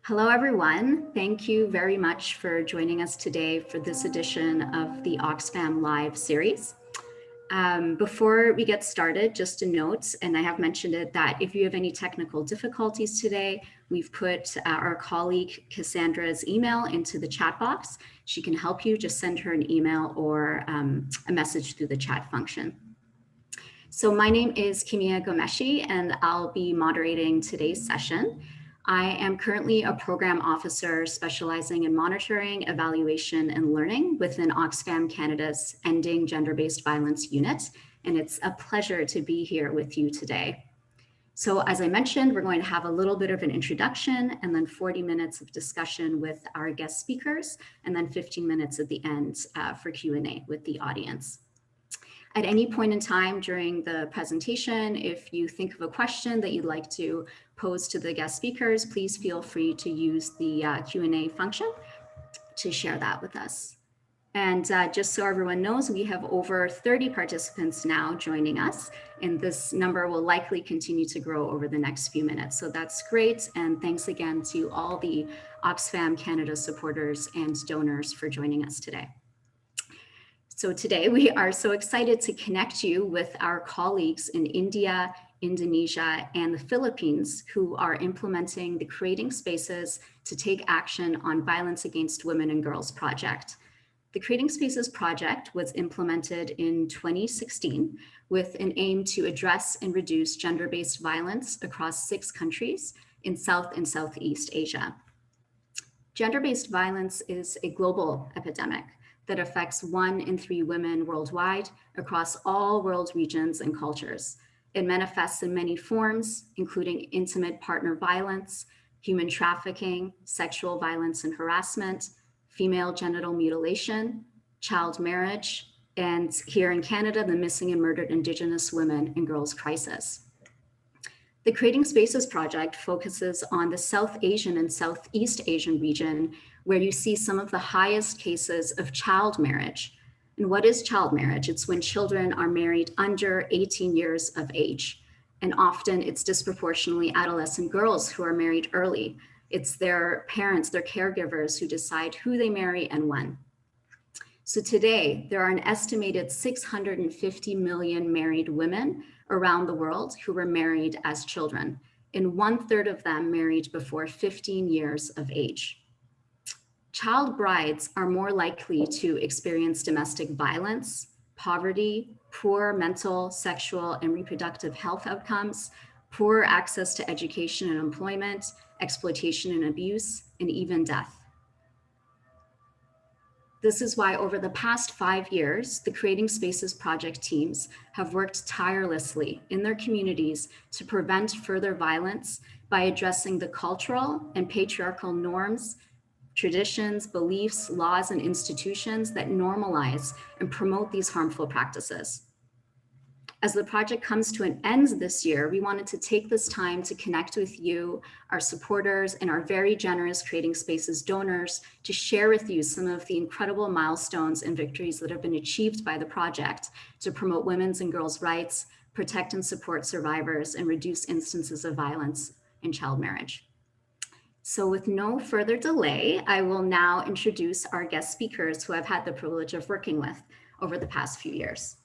Hello, everyone. Thank you very much for joining us today for this edition of the Oxfam Live series. Before we get started, just a note, and I have mentioned it, that if you have any technical difficulties today, we've put our colleague Cassandra's email into the chat box. She can help you. Just send her an email or a message through the chat function. So my name is Kimia Gomeshi, and I'll be moderating today's session. I am currently a program officer specializing in monitoring, evaluation, and learning within Oxfam Canada's Ending Gender-Based Violence unit, and it's a pleasure to be here with you today. So as I mentioned, we're going to have a little bit of an introduction and then 40 minutes of discussion with our guest speakers, and then 15 minutes at the end for Q&A with the audience. At any point in time during the presentation, if you think of a question that you'd like to pose to the guest speakers, please feel free to use the Q&A function to share that with us. And just so everyone knows, we have over 30 participants now joining us, and this number will likely continue to grow over the next few minutes. So that's great, and thanks again to all the Oxfam Canada supporters and donors for joining us today. So today we are so excited to connect you with our colleagues in India, Indonesia, and the Philippines who are implementing the Creating Spaces to Take Action on Violence Against Women and Girls project. The Creating Spaces project was implemented in 2016 with an aim to address and reduce gender-based violence across 6 countries in South and Southeast Asia. Gender-based violence is a global epidemic that affects 1 in 3 women worldwide across all world regions and cultures. It manifests in many forms, including intimate partner violence, human trafficking, sexual violence and harassment, female genital mutilation, child marriage, and here in Canada, the missing and murdered Indigenous women and girls crisis. The Creating Spaces project focuses on the South Asian and Southeast Asian region, where you see some of the highest cases of child marriage. And what is child marriage? It's when children are married under 18 years of age. And often it's disproportionately adolescent girls who are married early. It's their parents, their caregivers who decide who they marry and when. So today, there are an estimated 650 million married women around the world who were married as children, and 1/3 of them married before 15 years of age. Child brides are more likely to experience domestic violence, poverty, poor mental, sexual, and reproductive health outcomes, poor access to education and employment, exploitation and abuse, and even death. This is why over the past 5 years, the Creating Spaces project teams have worked tirelessly in their communities to prevent further violence by addressing the cultural and patriarchal norms, traditions, beliefs, laws, and institutions that normalize and promote these harmful practices. As the project comes to an end this year, we wanted to take this time to connect with you, our supporters, and our very generous Creating Spaces donors to share with you some of the incredible milestones and victories that have been achieved by the project to promote women's and girls' rights, protect and support survivors, and reduce instances of violence and child marriage. So with no further delay, I will now introduce our guest speakers who I've had the privilege of working with over the past few years.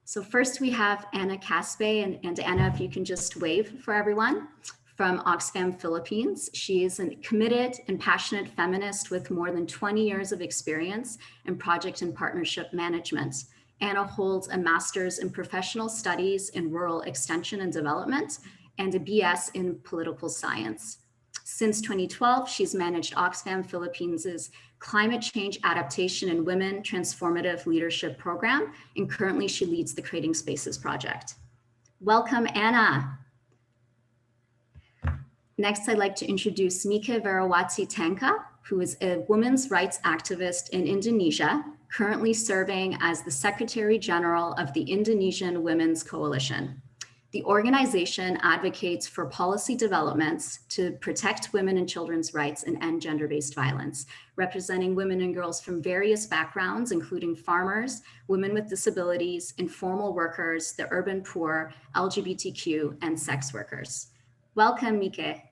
So first we have Anna Caspe, and Anna, if you can just wave for everyone, from Oxfam Philippines. She is a committed and passionate feminist with more than 20 years of experience in project and partnership management. Anna holds a master's in professional studies in rural extension and development and a BS in political science. Since 2012, she's managed Oxfam Philippines' Climate Change Adaptation and Women Transformative Leadership Program, and currently she leads the Creating Spaces project. Welcome, Anna. Next, I'd like to introduce Mika Verawati Tanka, who is a women's rights activist in Indonesia, currently serving as the Secretary General of the Indonesian Women's Coalition. The organization advocates for policy developments to protect women and children's rights and end gender-based violence, representing women and girls from various backgrounds, including farmers, women with disabilities, informal workers, the urban poor, LGBTQ, and sex workers. Welcome, Mike.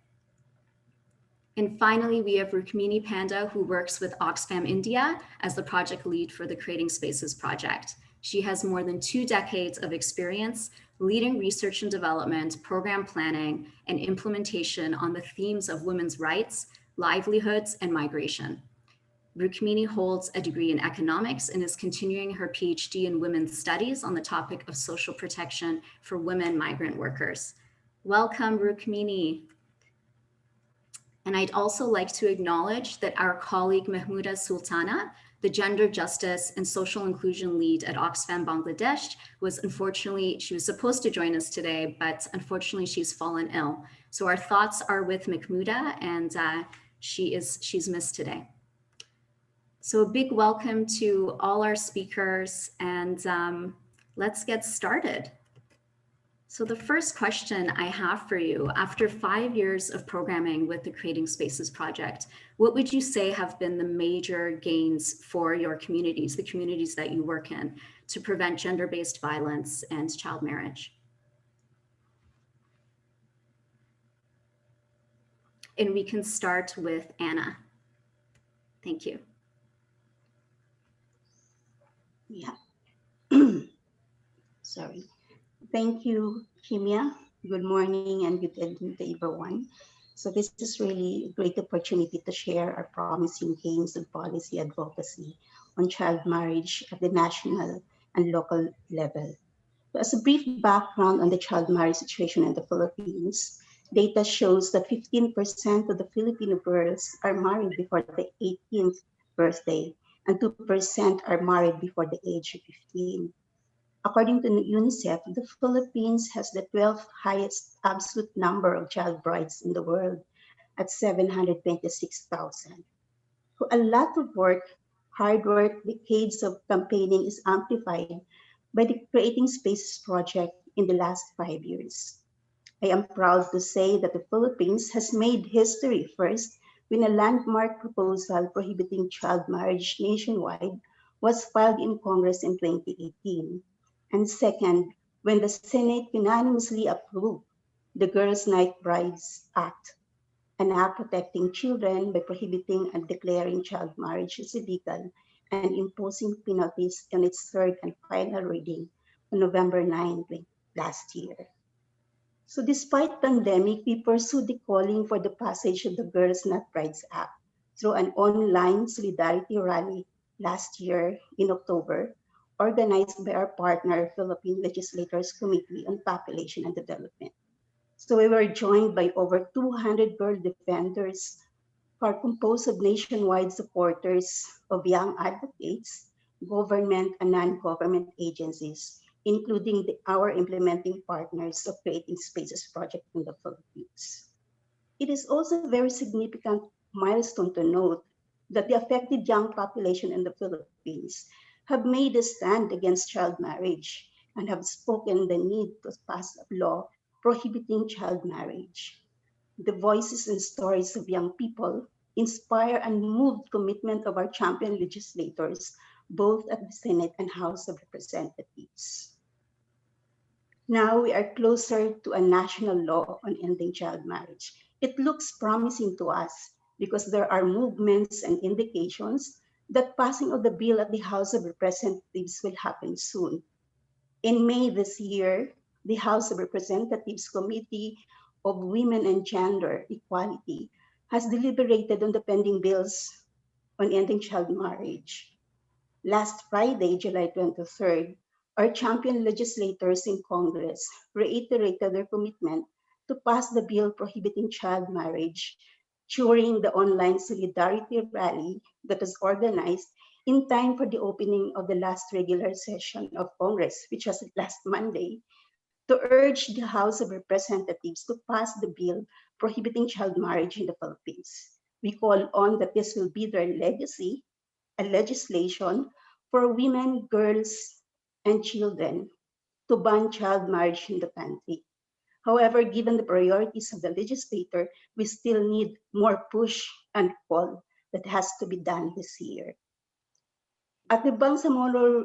And finally, we have Rukmini Panda, who works with Oxfam India as the project lead for the Creating Spaces project. She has more than 2 decades of experience leading research and development, program planning, and implementation on the themes of women's rights, livelihoods, and migration. Rukmini holds a degree in economics and is continuing her PhD in women's studies on the topic of social protection for women migrant workers. Welcome, Rukmini. And I'd also like to acknowledge that our colleague Mahmouda Sultana, the Gender Justice and Social Inclusion Lead at Oxfam Bangladesh, she was supposed to join us today, but unfortunately she's fallen ill. So our thoughts are with Mahmouda, and she's missed today. So a big welcome to all our speakers, and let's get started. So the first question I have for you, after 5 years of programming with the Creating Spaces project, what would you say have been the major gains for your communities, the communities that you work in, to prevent gender-based violence and child marriage? And we can start with Anna. Thank you. Yeah. Sorry. Thank you, Kimia. Good morning and good evening to everyone. So this is really a great opportunity to share our promising gains in policy advocacy on child marriage at the national and local level. So as a brief background on the child marriage situation in the Philippines, data shows that 15% of the Filipino girls are married before the 18th birthday and 2% are married before the age of 15. According to UNICEF, the Philippines has the 12th highest absolute number of child brides in the world at 726,000. So a lot of work, hard work, decades of campaigning is amplified by the Creating Spaces project in the last 5 years. I am proud to say that the Philippines has made history first when a landmark proposal prohibiting child marriage nationwide was filed in Congress in 2018. And second, when the Senate unanimously approved the Girls' Night Brides Act, an act protecting children by prohibiting and declaring child marriage as illegal and imposing penalties in its third and final reading on November 9 last year. So despite pandemic, we pursued the calling for the passage of the Girls Not Brides Act through an online solidarity rally last year in October, organized by our partner, Philippine Legislators Committee on Population and Development. So we were joined by over 200 girl defenders who are composed of nationwide supporters of young advocates, government and non-government agencies, including our implementing partners of Creating Spaces project in the Philippines. It is also a very significant milestone to note that the affected young population in the Philippines have made a stand against child marriage and have spoken the need to pass a law prohibiting child marriage. The voices and stories of young people inspire and move the commitment of our champion legislators, both at the Senate and House of Representatives. Now we are closer to a national law on ending child marriage. It looks promising to us because there are movements and indications that passing of the bill at the House of Representatives will happen soon. In May this year, the House of Representatives Committee of Women and Gender Equality has deliberated on the pending bills on ending child marriage. Last Friday, July 23rd, our champion legislators in Congress reiterated their commitment to pass the bill prohibiting child marriage during the online solidarity rally that was organized in time for the opening of the last regular session of Congress, which was last Monday, to urge the House of Representatives to pass the bill prohibiting child marriage in the Philippines. We call on that this will be their legacy, a legislation for women, girls, and children to ban child marriage in the country. However, given the priorities of the legislator, we still need more push and call that has to be done this year. At the Bangsamoro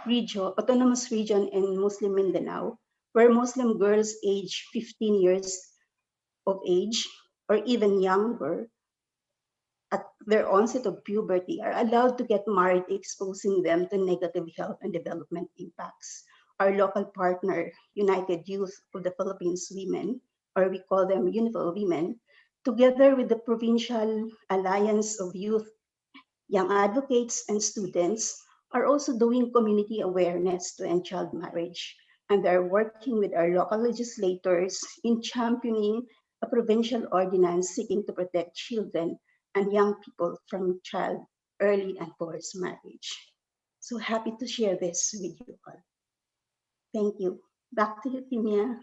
region, autonomous region in Muslim Mindanao, where Muslim girls aged 15 years of age or even younger at their onset of puberty are allowed to get married, exposing them to negative health and development impacts. Our local partner, United Youth of the Philippines Women, or we call them UNIFIL Women, together with the Provincial Alliance of Youth, Young Advocates, and Students, are also doing community awareness to end child marriage. And they're working with our local legislators in championing a provincial ordinance seeking to protect children and young people from child early and forced marriage. So happy to share this with you all. Thank you. Back to you, Timia.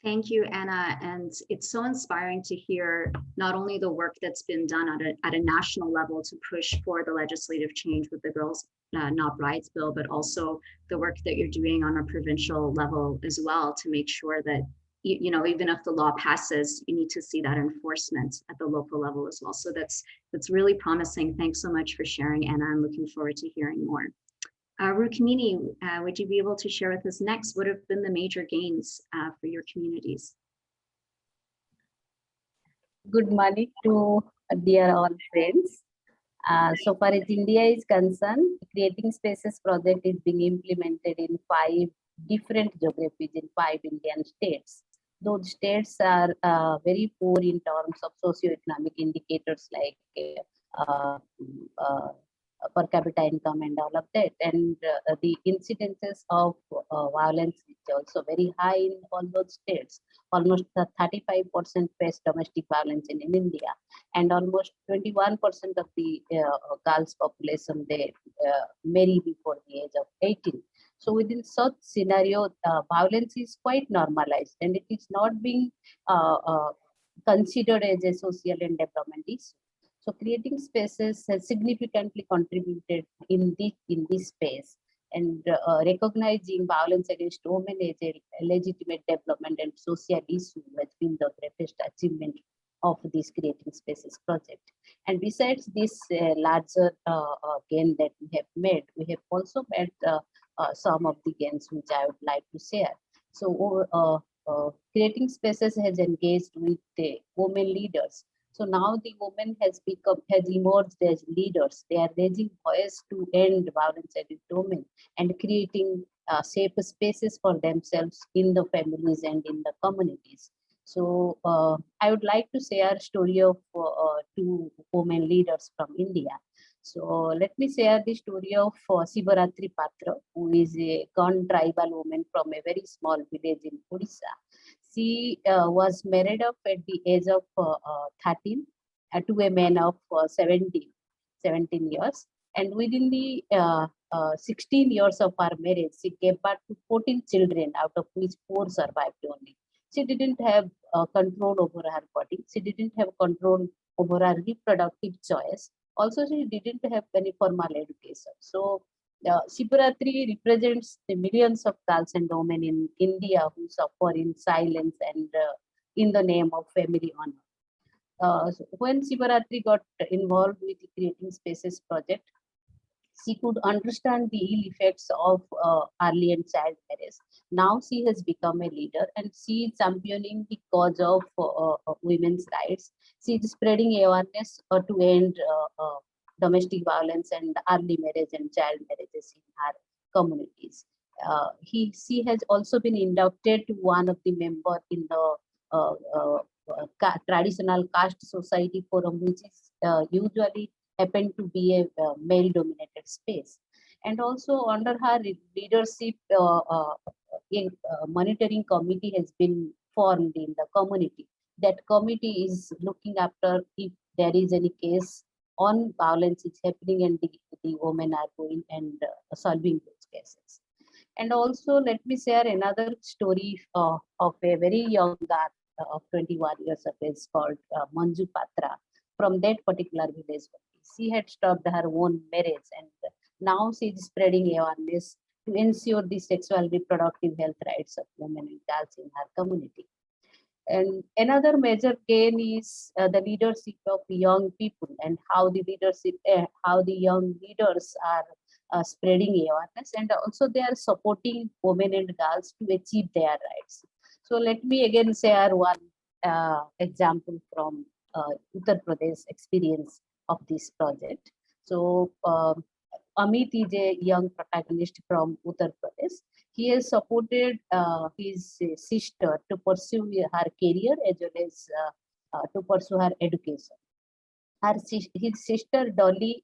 Thank you, Anna. And it's so inspiring to hear not only the work that's been done at a national level to push for the legislative change with the Girls Not Brides bill, but also the work that you're doing on a provincial level as well to make sure that, you know, even if the law passes, you need to see that enforcement at the local level as well. So that's really promising. Thanks so much for sharing, Anna. I'm looking forward to hearing more. Rukmini, would you be able to share with us next what have been the major gains for your communities? Good morning to dear all friends. So far as India is concerned, Creating Spaces project is being implemented in 5 different geographies in 5 Indian states. Those states are very poor in terms of socioeconomic indicators like per capita income and all of that, and the incidences of violence is also very high in all those states. Almost 35% face domestic violence in India, and almost 21% of the girls population they marry before the age of 18. So within such scenario, violence is quite normalized, and it is not being considered as a social and development issue. So Creating Spaces has significantly contributed in this space, and recognizing violence against women as a legitimate development and social issue has been the greatest achievement of this Creating Spaces project. And besides this larger gain that we have made, we have also made some of the gains which I would like to share. So Creating Spaces has engaged with the women leaders. So now the women has emerged as leaders. They are raising voice to end violence against women and creating safe spaces for themselves in the families and in the communities. So I would like to share a story of 2 women leaders from India. So let me share the story of Sibaratri Patra, who is a Gond tribal woman from a very small village in Odisha. She was married off at the age of 13 to a man of 17 years. And within the 16 years of her marriage, she gave birth to 14 children, out of which 4 survived only. She didn't have control over her body. She didn't have control over her reproductive choice. Also, she didn't have any formal education. So Sibaratri represents the millions of girls and women in India who suffer in silence and in the name of family honor. So when Sibaratri got involved with the Creating Spaces project, she could understand the ill effects of early and child marriage. Now she has become a leader and she is championing the cause of women's rights. She is spreading awareness to end domestic violence and early marriage and child marriages in her communities. She has also been inducted to one of the members in the traditional caste society forum, which is usually happen to be a male-dominated space. And also under her leadership, a monitoring committee has been formed in the community. That committee is looking after if there is any case on violence is happening and the women are going and solving those cases. And also let me share another story of a very young girl of 21 years of age called Manju Patra from that particular village. She had stopped her own marriage and now she is spreading awareness to ensure the sexual reproductive health rights of women and girls in her community. And another major gain is the leadership of young people and how the young leaders are spreading awareness, and also they are supporting women and girls to achieve their rights. So let me again share one example from Uttar Pradesh experience of this project. So Amit is a young protagonist from Uttar Pradesh. He has supported his sister to pursue her career as well as to pursue her education. His sister Dolly,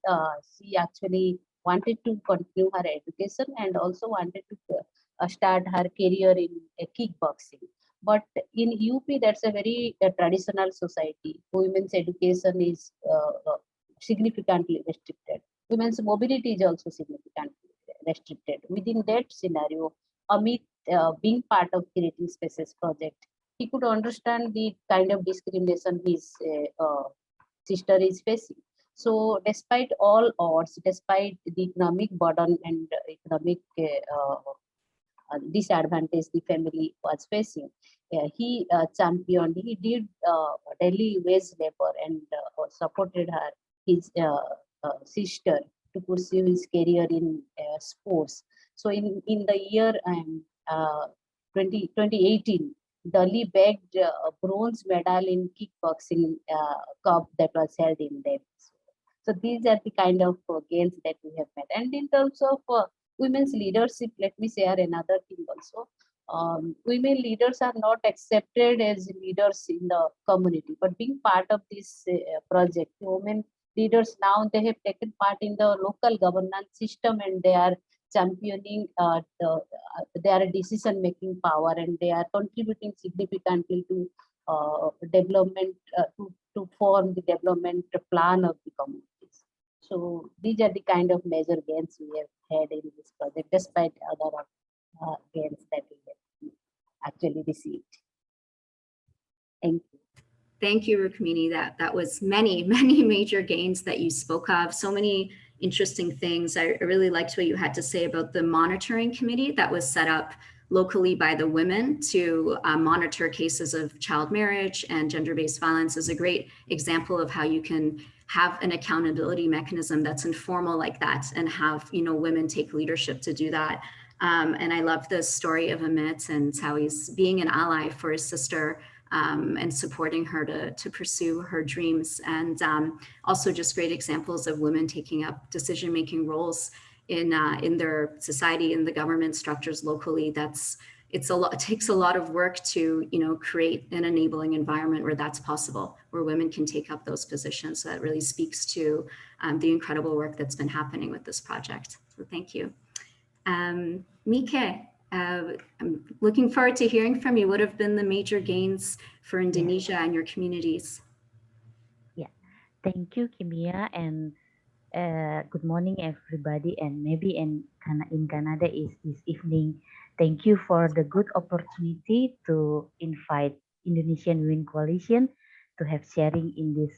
she actually wanted to continue her education and also wanted to start her career in kickboxing. But in UP, that's a very traditional society. Women's education is significantly restricted. Women's mobility is also significantly restricted. Within that scenario, Amit, being part of Creating Spaces project, he could understand the kind of discrimination his sister is facing. So, despite all odds, despite the economic burden and economic disadvantage the family was facing, he championed, he did daily wage labor and supported her, his sister to pursue his career in sports. So, in the year 2018, Dolly bagged a bronze medal in kickboxing cup that was held in them. So these are the kind of gains that we have made. And in terms of women's leadership, let me share another thing also. Women leaders are not accepted as leaders in the community, but being part of this project, women leaders now they have taken part in the local governance system and they are championing their decision making power and they are contributing significantly to development to form the development plan of the communities. So these are the kind of major gains we have had in this project, despite other gains that we have actually received. Thank you. Thank you, Rukmini. That was many, many major gains that you spoke of. So many interesting things. I really liked what you had to say about the monitoring committee that was set up locally by the women to monitor cases of child marriage and gender-based violence is a great example of how you can have an accountability mechanism that's informal like that and have women take leadership to do that. And I love the story of Amit and how he's being an ally for his sister and supporting her to pursue her dreams. And also just great examples of women taking up decision-making roles in their society, in the government structures locally. It takes a lot of work to create an enabling environment where that's possible, where women can take up those positions. So that really speaks to the incredible work that's been happening with this project. So thank you. Mike, I'm looking forward to hearing from you. What have been the major gains for Indonesia and your communities? Yeah, thank you, Kimia, and good morning, everybody. And maybe in Canada is this evening. Thank you for the good opportunity to invite Indonesian Women Coalition to have sharing in this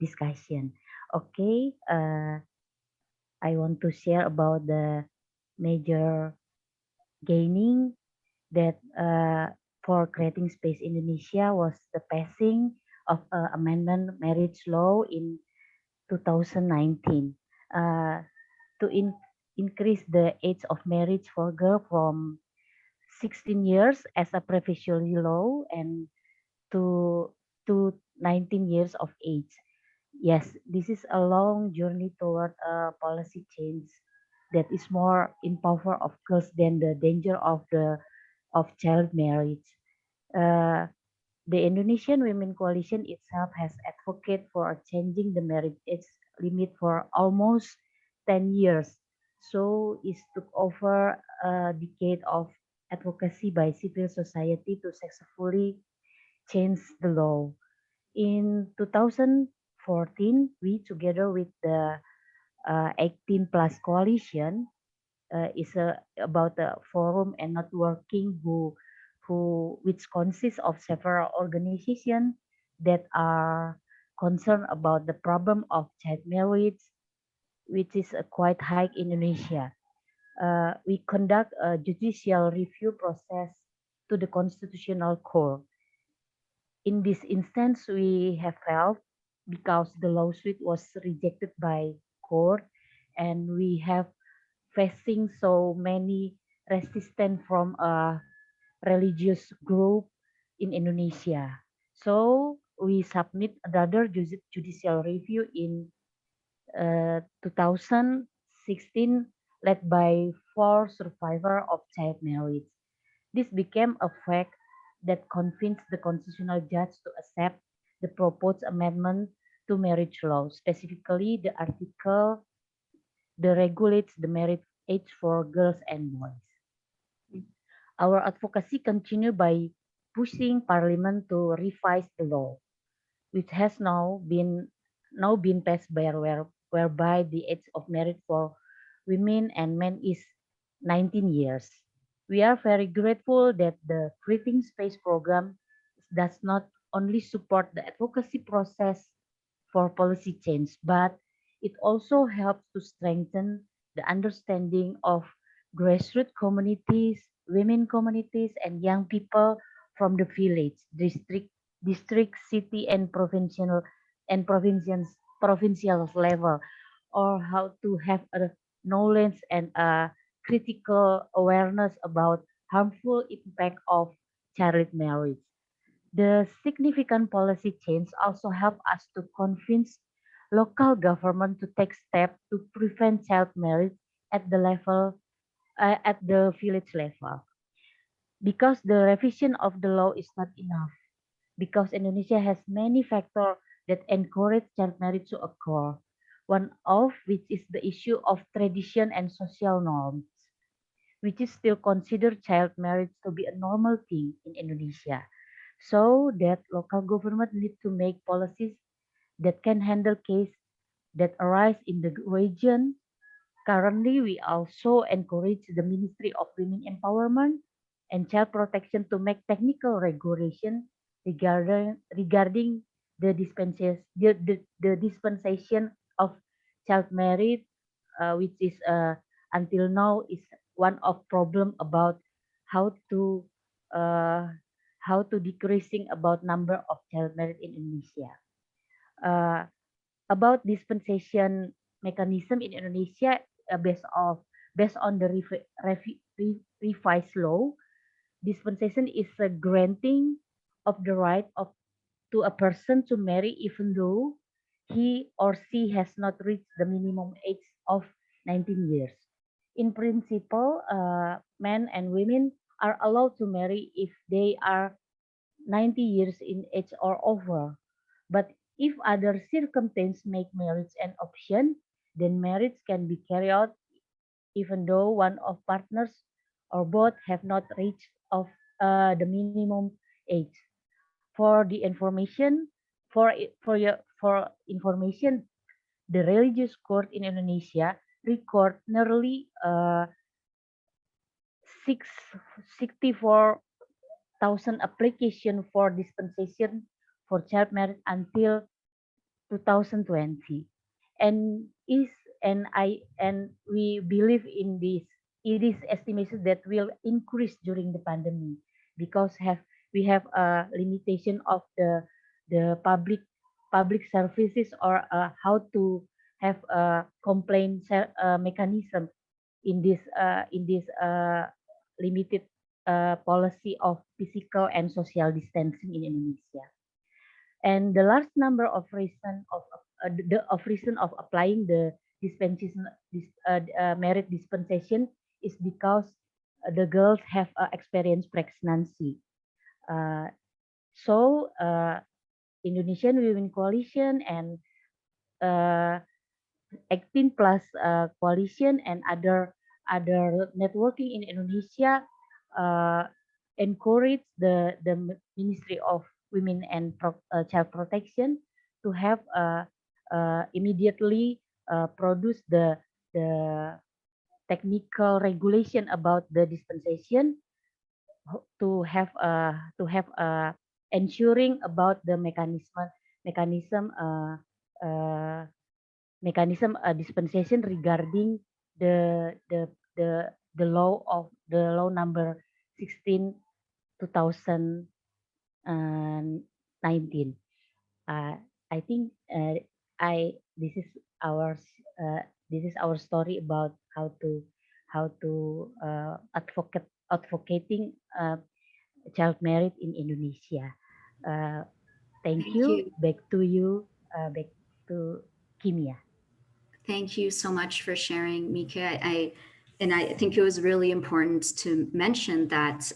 discussion. Okay, I want to share about the major gaining that for Creating Space Indonesia was the passing of amendment marriage law in 2019 to increase the age of marriage for girls from 16 years as a provisional law and to 19 years of age. Yes, this is a long journey toward a policy change that is more in favor of girls than the danger of child marriage. Uh, the Indonesian Women Coalition itself has advocated for changing the marriage age limit for almost 10 years. So it took over a decade of advocacy by civil society to successfully change the law. In 2014, we together with the 18 Plus Coalition is about a forum and networking which consists of several organizations that are concerned about the problem of child marriage, which is quite high in Indonesia. We conduct a judicial review process to the Constitutional Court. In this instance, we have helped because the lawsuit was rejected by court, and we have facing so many resistance from a religious group in Indonesia. So we submit another judicial review in 2016, led by four survivors of child marriage. This became a fact that convinced the constitutional judge to accept the proposed amendment to marriage law, specifically the article that regulates the marriage age for girls and boys. Our advocacy continued by pushing Parliament to revise the law, which has now been passed whereby the age of marriage for women and men is 19 years. We are very grateful that the Creating Space program does not only support the advocacy process for policy change, but it also helps to strengthen the understanding of grassroots communities, women communities, and young people from the village, district, city, and provincial level, or how to have a knowledge and a critical awareness about harmful impact of child marriage. The significant policy change also help us to convince local government to take steps to prevent child marriage at the village level. Because the revision of the law is not enough, because Indonesia has many factors that encourage child marriage to occur, one of which is the issue of tradition and social norms, which is still considered child marriage to be a normal thing in Indonesia. So that local government need to make policies that can handle cases that arise in the region. Currently, we also encourage the Ministry of Women Empowerment and Child Protection to make technical regulation regarding the dispensation of child marriage, which is until now is one of problem about how to uh, how to decreasing about number of child marriage in Indonesia. Uh, about dispensation mechanism in Indonesia, based on the revised law, dispensation is a granting of the right of to a person to marry even though he or she has not reached the minimum age of 19 years. In principle, men and women are allowed to marry if they are 90 years in age or over. But if other circumstances make marriage an option, then marriage can be carried out even though one of partners or both have not reached of the minimum age. For the information, for information, the religious court in Indonesia record nearly 64,000 application for dispensation for child marriage until 2020, and is and we believe in this. It is estimated that will increase during the pandemic because we have a limitation of the public services, or how to have a complaint mechanism in this limited policy of physical and social distancing in Indonesia. And the large number of reason of applying the dispensation merit dispensation is because the girls have experienced pregnancy. Uh, so Indonesian Women Coalition and uh, 18 plus coalition and other networking in Indonesia uh, encourage the Ministry of Women and Child Protection to have immediately produce the technical regulation about the dispensation, to have ensuring about the mechanism uh, dispensation regarding the the the law number 16 2019. uh, I think I this is our story about how to advocating child marriage in Indonesia. uh, Thank you. Back to you. Back to Kimia. Thank you so much for sharing, Mika. I think it was really important to mention that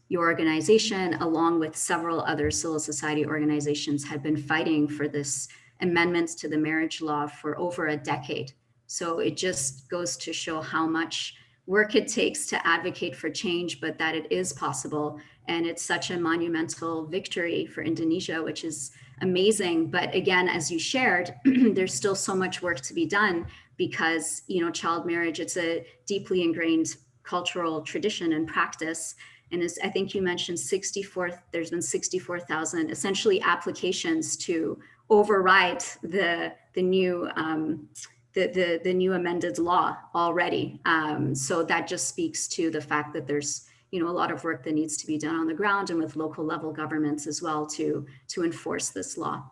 your organization, along with several other civil society organizations, had been fighting for this amendments to the marriage law for over a decade. So it just goes to show how much work it takes to advocate for change, but that it is possible. And it's such a monumental victory for Indonesia, which is amazing. But again, as you shared, there's still so much work to be done because, child marriage, it's a deeply ingrained cultural tradition and practice. And as I think you mentioned, there's been 64,000 essentially applications to override the new the new amended law already. So that just speaks to the fact that there's a lot of work that needs to be done on the ground and with local level governments as well to enforce this law.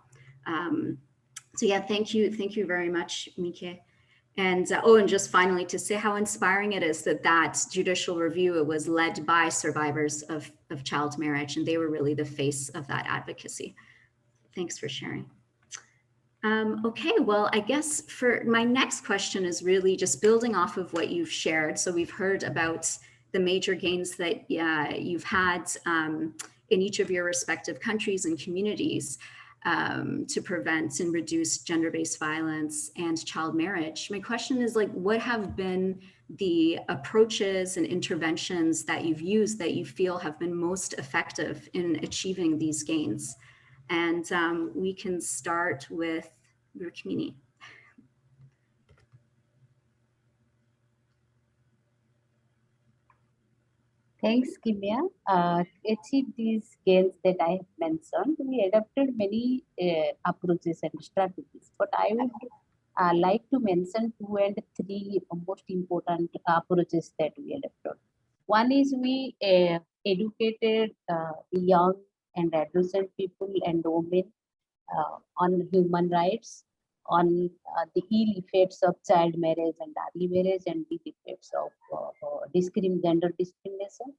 So yeah, thank you very much, Mike. And and just finally to say how inspiring it is that judicial review was led by survivors of child marriage, and they were really the face of that advocacy. Thanks for sharing. Okay, well, I guess for my next question is really just building off of what you've shared. So we've heard about the major gains that you've had in each of your respective countries and communities to prevent and reduce gender-based violence and child marriage. My question is what have been the approaches and interventions that you've used that you feel have been most effective in achieving these gains? And we can start with Rukmini. Thanks, Kimia. To achieve these gains that I have mentioned, we adopted many approaches and strategies. But I would like to mention 2 and 3 most important approaches that we adopted. One is we educated young and adolescent people and women on human rights, on the ill effects of child marriage and early marriage, and the effects of gender discrimination,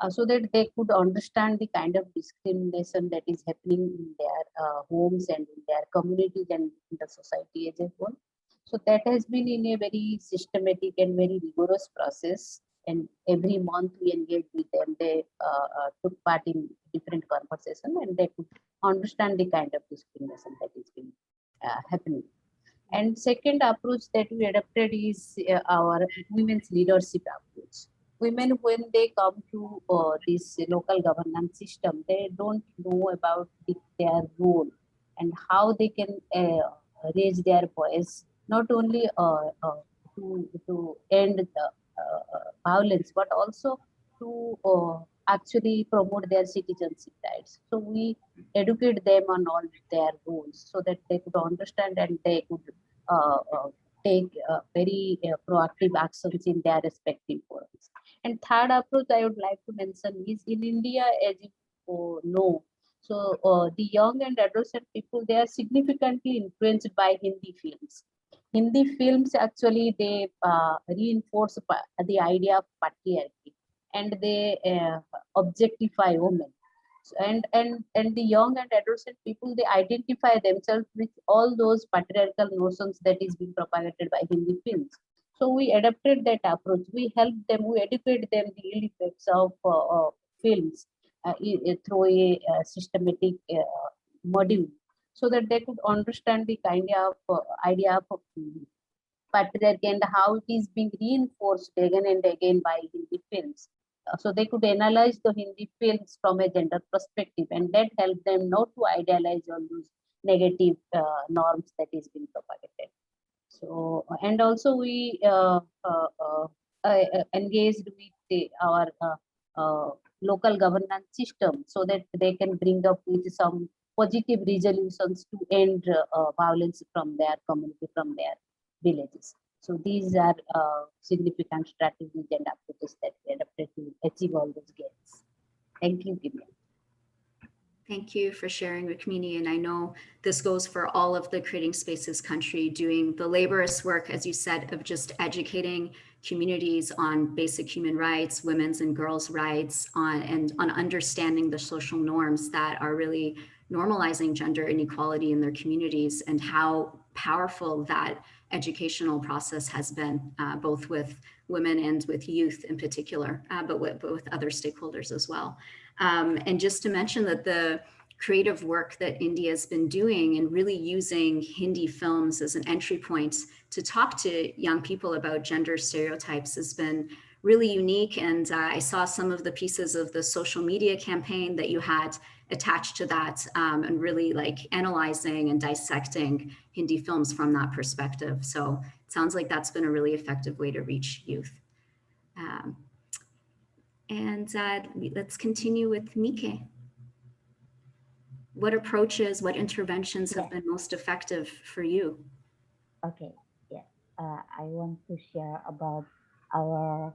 so that they could understand the kind of discrimination that is happening in their homes and in their communities and in the society as a whole. So that has been in a very systematic and very rigorous process. And every month we engage with them. They took part in different conversations, and they could understand the kind of discrimination that is been happening. And second approach that we adopted is our women's leadership approach. Women, when they come to this local governance system, they don't know about their role and how they can raise their voice, not only to end the violence, but also to actually promote their citizenship rights. So we educate them on all their roles so that they could understand and they could take very proactive actions in their respective forums. And third approach I would like to mention is in India, as you know, so the young and adolescent people, they are significantly influenced by Hindi films. Hindi films actually they reinforce the idea of patriarchy, and they objectify women. And the young and adolescent people, they identify themselves with all those patriarchal notions that is being propagated by Hindi films. So we adapted that approach. We help them, we educate them the ill effects of films through a systematic module, so that they could understand the kind of idea of patriarchy and how it is being reinforced again and again by Hindi films. So they could analyze the Hindi films from a gender perspective, and that helped them not to idealize all those negative norms that is being propagated. So, and also we engaged with our local governance system, so that they can bring up with some positive resolutions to end violence from their community, from their villages. So these are significant strategies and approaches that we adopted to achieve all those gains. Thank you, Kimia. Thank you for sharing, Rukmini. And I know this goes for all of the Creating Spaces country, doing the laborious work, as you said, of just educating communities on basic human rights, women's and girls' rights, and on understanding the social norms that are really normalizing gender inequality in their communities, and how powerful that educational process has been, both with women and with youth in particular, but with other stakeholders as well. And just to mention that the creative work that India has been doing and really using Hindi films as an entry point to talk to young people about gender stereotypes has been really unique. And I saw some of the pieces of the social media campaign that you had attached to that, and really like analyzing and dissecting Hindi films from that perspective. So it sounds like that's been a really effective way to reach youth. And let's continue with Mike. What approaches, what interventions have been most effective for you? Okay, yeah. I want to share about our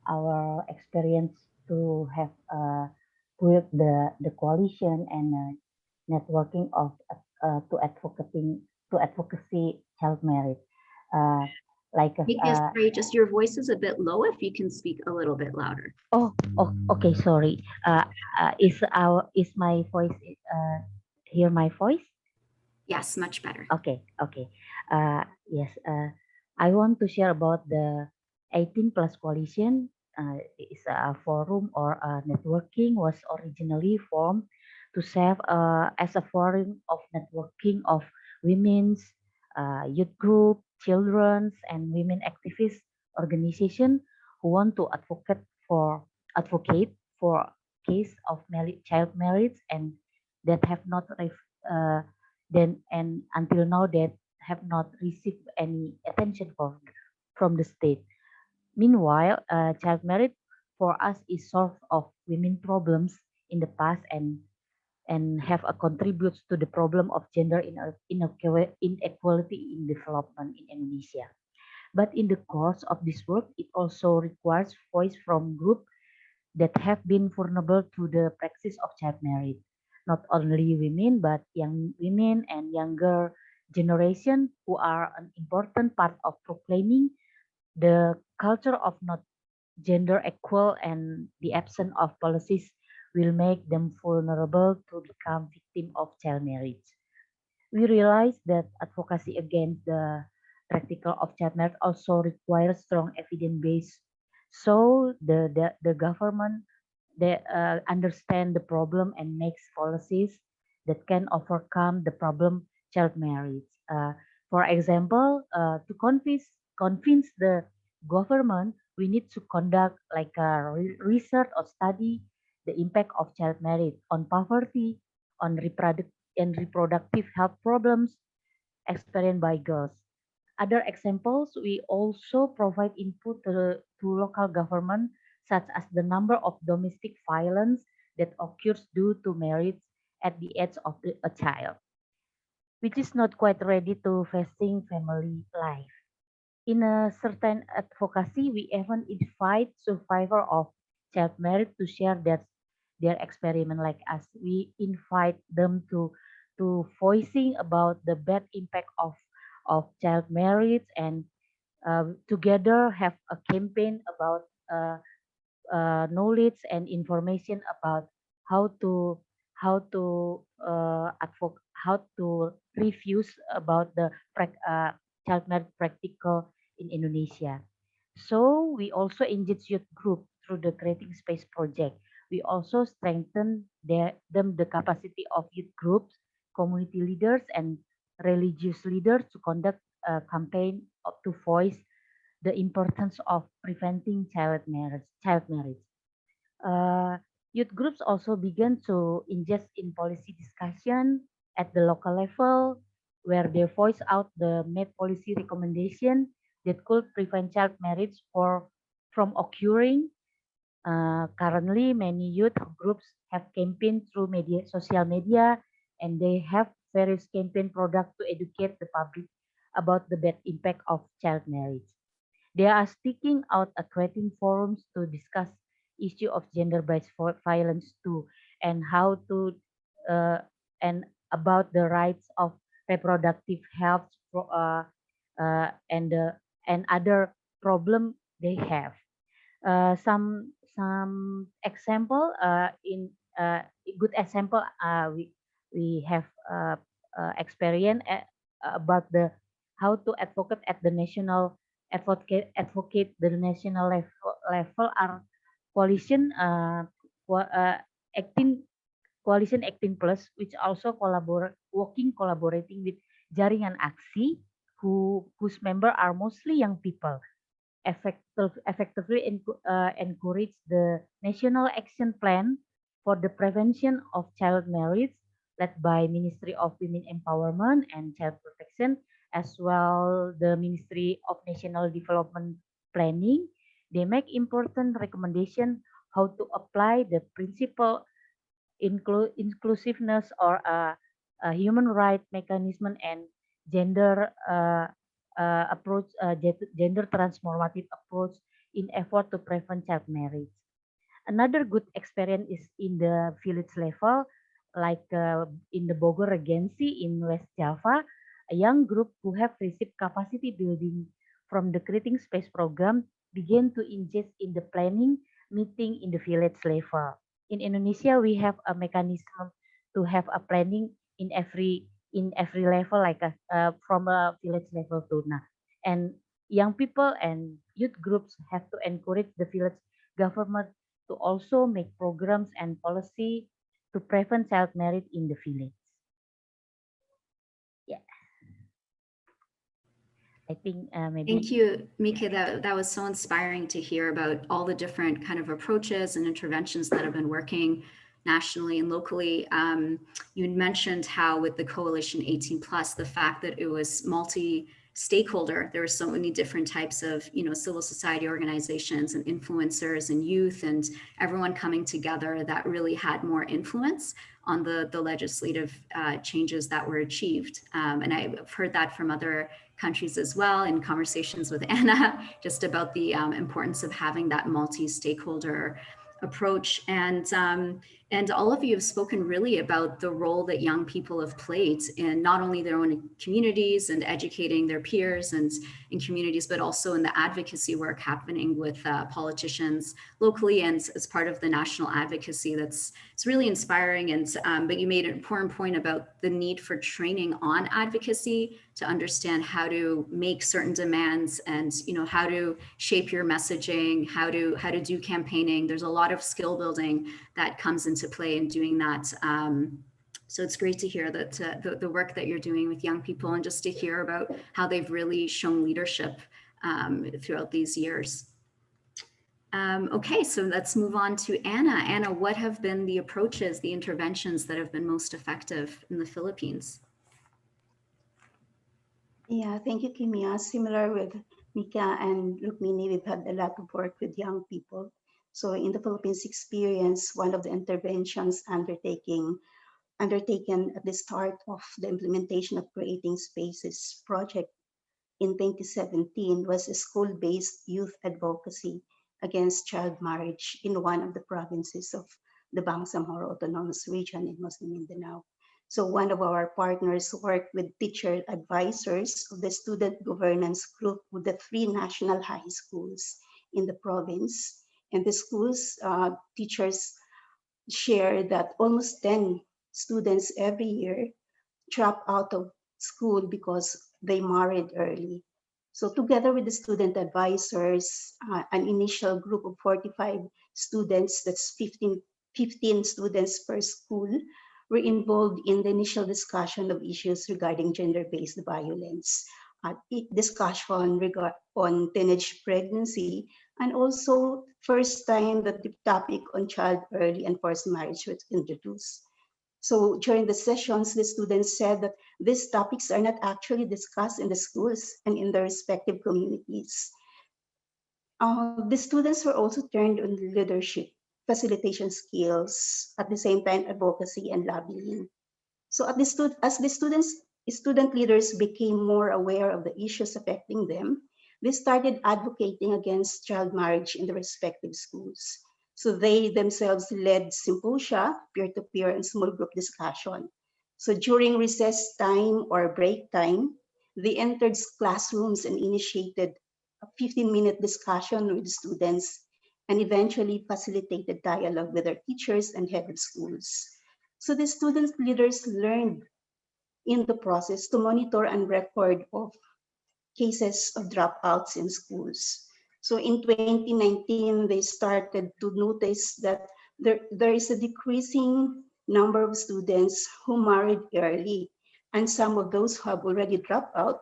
our experience to have built the coalition and networking of to advocacy child marriage. Uh, like Mike, sorry, just your voice is a bit low. If you can speak a little bit louder. Okay, sorry. Is my voice hear my voice? Yes, much better. Okay. Yes. I want to share about the 18 plus coalition. Is a forum or a networking was originally formed to serve as a forum of networking of women's youth group, children's, and women activist organization who want to advocate for case of child marriage and that have not then and until now that have not received any attention from the state. Meanwhile, child marriage for us is source of women problems in the past and have a contributes to the problem of gender inequality in development in Indonesia. But in the course of this work, it also requires voice from groups that have been vulnerable to the practice of child marriage. Not only women, but young women and younger generation who are an important part of proclaiming the culture of not gender equal and the absence of policies will make them vulnerable to become victim of child marriage. We realize that advocacy against the practical of child marriage also requires strong evidence base. So the government they understand the problem and makes policies that can overcome the problem child marriage. For example, to convince the government, we need to conduct like a research or study the impact of child marriage on poverty, on reproductive health problems experienced by girls. Other examples, we also provide input to local government, such as the number of domestic violence that occurs due to marriage at the age of a child, which is not quite ready to facing family life. In a certain advocacy, we even invite survivor of child marriage to share their experiment like us. We invite them to voicing about the bad impact of child marriage and together have a campaign about knowledge and information about how to how to refuse about the child marriage practical in Indonesia. So we also engage youth group through the Creating Space project. We also strengthen the capacity of youth groups, community leaders, and religious leaders to conduct a campaign to voice the importance of preventing child marriage. Uh, Youth groups also began to engage in policy discussion at the local level, where they voice out the made policy recommendation that could prevent child marriage from occurring. Currently, many youth groups have campaigned through social media, and they have various campaign products to educate the public about the bad impact of child marriage. They are speaking out at creating forums to discuss issue of gender-based violence too, and how to and about the rights of reproductive health and other problem they have. Some example in good example we have experience about the how to advocate at the national advocate the national level are coalition acting coalition acting plus, which also collaborating with jaringan aksi whose member are mostly young people effectively encourage the National Action Plan for the Prevention of Child Marriage, led by Ministry of Women Empowerment and Child Protection, as well the Ministry of National Development Planning. They make important recommendation how to apply the principle inclusiveness or a human right mechanism and gender approach, gender transformative approach in effort to prevent child marriage. Another good experience is in the village level, like in the Bogor Regency in West Java, a young group who have received capacity building from the Creating Space program began to engage in the planning meeting in the village level. In Indonesia, we have a mechanism to have a planning in every level, like from a village level to now. And young people and youth groups have to encourage the village government to also make programs and policy to prevent child marriage in the village. Yeah, I think maybe. Thank you, Mika. That was so inspiring to hear about all the different kind of approaches and interventions that have been working nationally and locally. You mentioned how with the Coalition 18 Plus, the fact that it was multi-stakeholder, there were so many different types of, civil society organizations and influencers and youth and everyone coming together that really had more influence on the legislative changes that were achieved. And I've heard that from other countries as well in conversations with Anna, just about the importance of having that multi-stakeholder approach. And all of you have spoken really about the role that young people have played in not only their own communities and educating their peers and in communities, but also in the advocacy work happening with politicians locally and as part of the national advocacy. It's really inspiring. And but you made an important point about the need for training on advocacy to understand how to make certain demands and how to shape your messaging, how to do campaigning. There's a lot of skill building that comes into play in doing that. So it's great to hear that the work that you're doing with young people and just to hear about how they've really shown leadership throughout these years. Okay, so let's move on to Anna. Anna, what have been the approaches, the interventions that have been most effective in the Philippines? Yeah, thank you, Kimia. Similar with Mika and Rukmini, we've had a lot of work with young people. So in the Philippines experience, one of the interventions undertaken at the start of the implementation of Creating Spaces project in 2017 was a school-based youth advocacy against child marriage in one of the provinces of the Bangsamoro Autonomous Region in Muslim Mindanao. So one of our partners worked with teacher advisors of the student governance group with the 3 national high schools in the province. And the schools teachers share that almost 10 students every year drop out of school because they married early. So together with the student advisors, an initial group of 45 students, that's 15 students per school, were involved in the initial discussion of issues regarding gender-based violence, discussion on teenage pregnancy, and also first time that the topic on child early and forced marriage was introduced. So during the sessions, the students said that these topics are not actually discussed in the schools and in their respective communities. The students were also turned on leadership, facilitation skills, at the same time advocacy and lobbying. So as the student leaders became more aware of the issues affecting them, they started advocating against child marriage in the respective schools. So they themselves led symposia, peer-to-peer and small group discussion. So during recess time or break time, they entered classrooms and initiated a 15-minute discussion with students and eventually facilitated dialogue with their teachers and head of schools. So the student leaders learned in the process to monitor and record of cases of dropouts in schools. So in 2019, they started to notice that there is a decreasing number of students who married early, and some of those who have already dropped out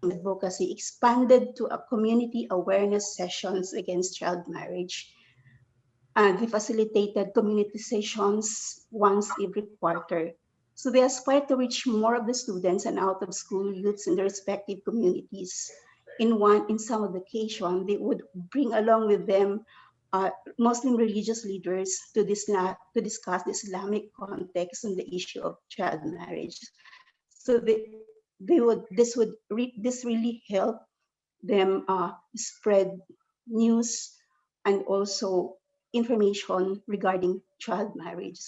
advocacy expanded to a community awareness sessions against child marriage. And they facilitated community sessions once every quarter. So they aspire to reach more of the students and out of school youths in their respective communities. In some of the occasions, they would bring along with them Muslim religious leaders to discuss the Islamic context on the issue of child marriage. So this really help them spread news and also information regarding child marriage.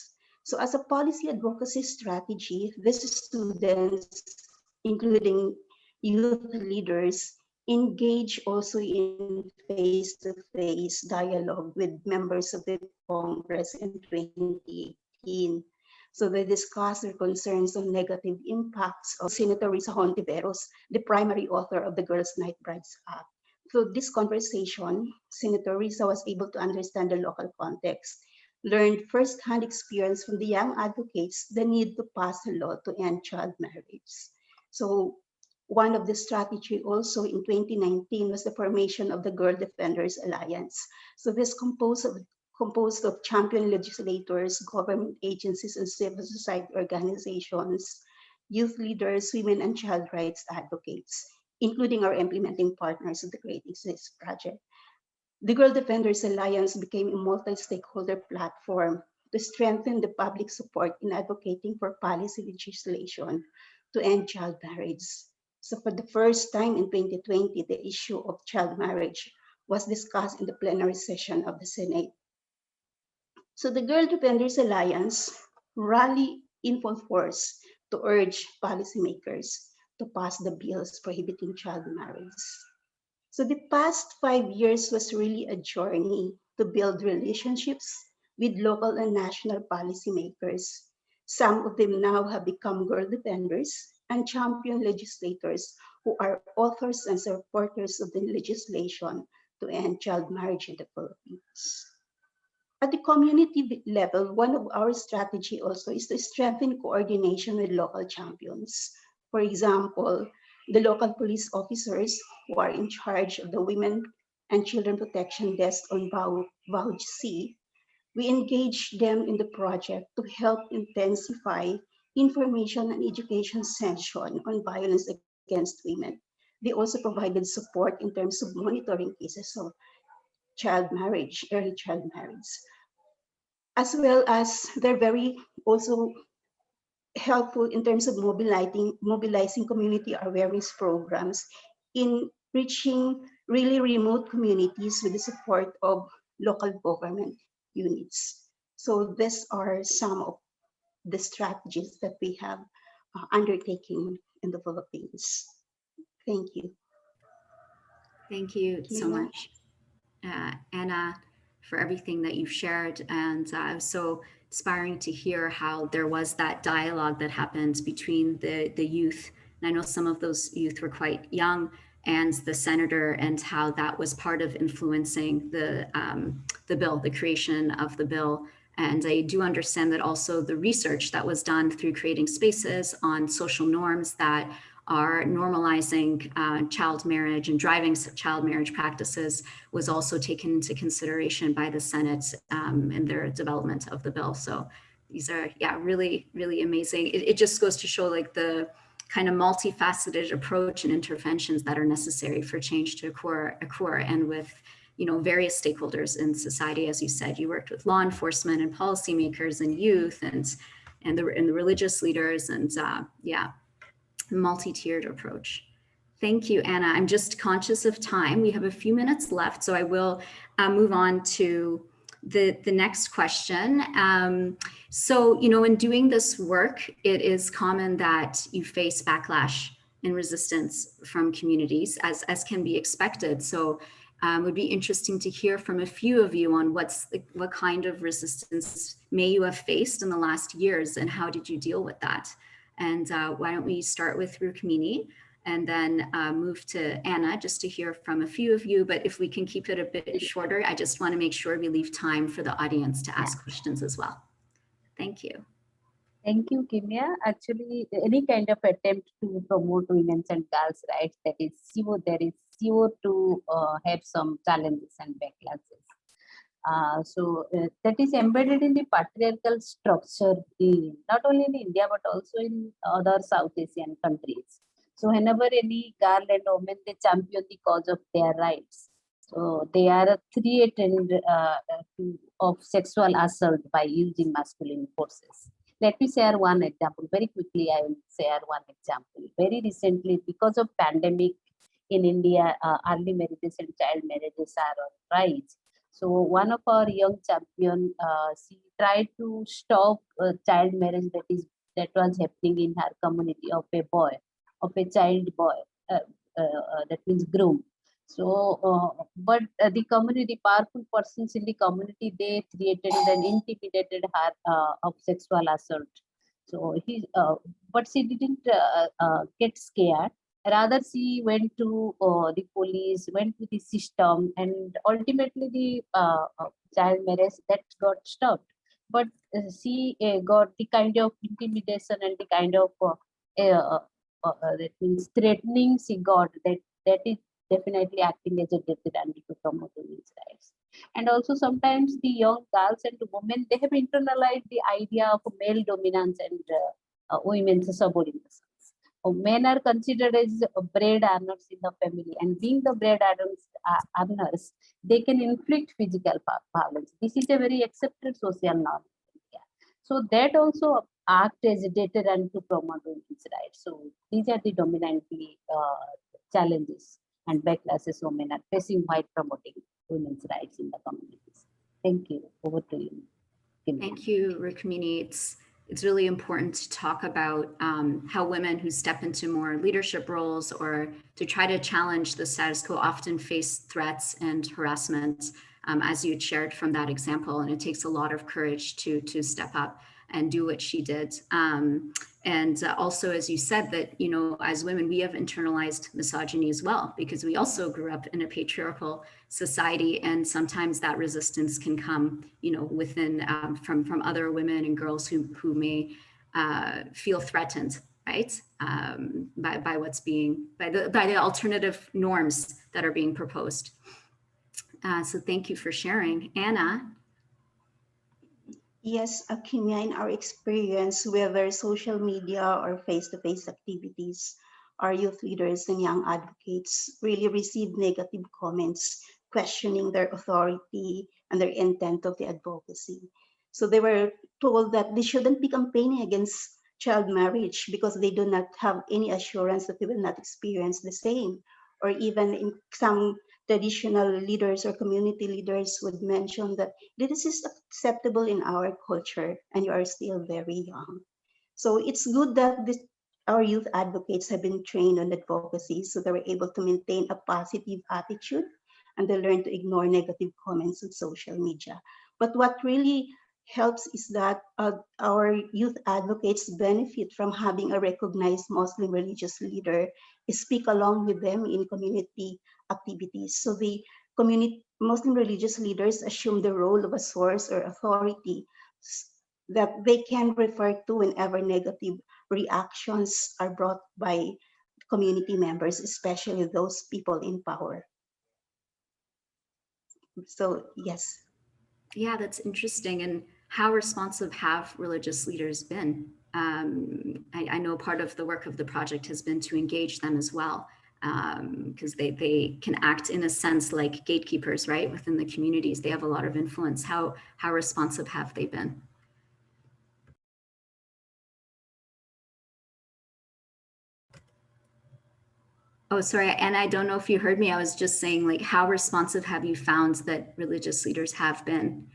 So as a policy advocacy strategy, these students, including youth leaders, engage also in face-to-face dialogue with members of the Congress in 2018. So they discuss their concerns on negative impacts of Senator Risa Hontiveros, the primary author of the Girls' Night Brides Act. Through this conversation, Senator Risa was able to understand the local context, learned firsthand experience from the young advocates the need to pass a law to end child marriage. So one of the strategy also in 2019 was the formation of the Girl Defenders Alliance. So this composed of champion legislators, government agencies, and civil society organizations, youth leaders, women and child rights advocates, including our implementing partners of the Great Exist Project. The Girl Defenders Alliance became a multi-stakeholder platform to strengthen the public support in advocating for policy legislation to end child marriage. So for the first time in 2020, the issue of child marriage was discussed in the plenary session of the Senate. So the Girl Defenders Alliance rallied in full force to urge policymakers to pass the bills prohibiting child marriage. So the past 5 years was really a journey to build relationships with local and national policymakers. Some of them now have become girl defenders and champion legislators who are authors and supporters of the legislation to end child marriage in the Philippines. At the community level, one of our strategy also is to strengthen coordination with local champions. For example, the local police officers who are in charge of the Women and Children Protection Desk on Vouch C, we engage them in the project to help intensify information and education session on violence against women. They also provided support in terms of monitoring cases of child marriage, early child marriage, as well as they're very also helpful in terms of mobilizing community awareness programs in reaching really remote communities with the support of local government units. So these are some of the strategies that we have undertaken in the Philippines. Thank you. Thank you so much, Anna, for everything that you've shared. And it was so inspiring to hear how there was that dialogue that happened between the youth. And I know some of those youth were quite young, and the senator, and how that was part of influencing the bill, the creation of the bill. And I do understand that also the research that was done through creating spaces on social norms that are normalizing child marriage and driving child marriage practices was also taken into consideration by the Senate in their development of the bill. So these are, yeah, really, really amazing. It just goes to show like the kind of multifaceted approach and interventions that are necessary for change to occur. And with, various stakeholders in society. As you said, you worked with law enforcement and policymakers and youth and the religious leaders, and multi-tiered approach. Thank you, Anna. I'm just conscious of time. We have a few minutes left, so I will move on to the next question. So, in doing this work, it is common that you face backlash and resistance from communities, as can be expected. So it would be interesting to hear from a few of you on what kind of resistance may you have faced in the last years, and how did you deal with that? And why don't we start with Rukmini, and then move to Anna, just to hear from a few of you. But if we can keep it a bit shorter, I just want to make sure we leave time for the audience to ask questions as well. Thank you. Thank you, Kimia. Actually, any kind of attempt to promote women's and girls' rights, there is sure to have some challenges and backlashes. That is embedded in the patriarchal structure, not only in India, but also in other South Asian countries. So whenever any girl and woman, they champion the cause of their rights. So they are threatened of sexual assault by using masculine forces. Let me share one example. Very quickly, I will share one example. Very recently, because of pandemic in India, early marriages and child marriages are on rise. So one of our young champion, she tried to stop child marriage that was happening in her community of a child boy, that means groom. So, but the community, powerful persons in the community, they threatened and intimidated her of sexual assault. So but she didn't get scared. Rather, she went to the police, went to the system, and ultimately the child marriage that got stopped. But she got the kind of intimidation and the kind of that means threatening she got, that is definitely acting as a deterrent to promote women's rights. And also sometimes the young girls and women, they have internalized the idea of male dominance and women's subordination. Men are considered as bread earners in the family, and being the bread earners, they can inflict physical violence. This is a very accepted social norm. So that also act as a deterrent to promote women's rights. So these are the dominantly challenges and backlashes women are facing while promoting women's rights in the communities. Thank you. Over to you, Kim. Thank you, Rukmini. It's really important to talk about how women who step into more leadership roles or to try to challenge the status quo often face threats and harassment, as you shared from that example. And it takes a lot of courage to step up and do what she did. And also, as you said, that, as women, we have internalized misogyny as well, because we also grew up in a patriarchal society. And sometimes that resistance can come, within, from other women and girls who may feel threatened, right? By what's by the alternative norms that are being proposed. So thank you for sharing. Anna? Yes, Kimia, in our experience, whether social media or face-to-face activities, our youth leaders and young advocates really received negative comments questioning their authority and their intent of the advocacy. So they were told that they shouldn't be campaigning against child marriage because they do not have any assurance that they will not experience the same. Or even in some traditional leaders or community leaders would mention that this is acceptable in our culture and you are still very young. So it's good that our youth advocates have been trained on advocacy, so they were able to maintain a positive attitude and they learn to ignore negative comments on social media. But what really helps is that our youth advocates benefit from having a recognized Muslim religious leader speak along with them in community activities. So the community Muslim religious leaders assume the role of a source or authority that they can refer to whenever negative reactions are brought by community members, especially those people in power. So, yes. Yeah, that's interesting. And how responsive have religious leaders been? I know part of the work of the project has been to engage them as well. because they can act in a sense like gatekeepers, right? Within the communities, they have a lot of influence. How responsive have they been? Oh, sorry, and I don't know if you heard me. I was just saying, like, how responsive have you found that religious leaders have been?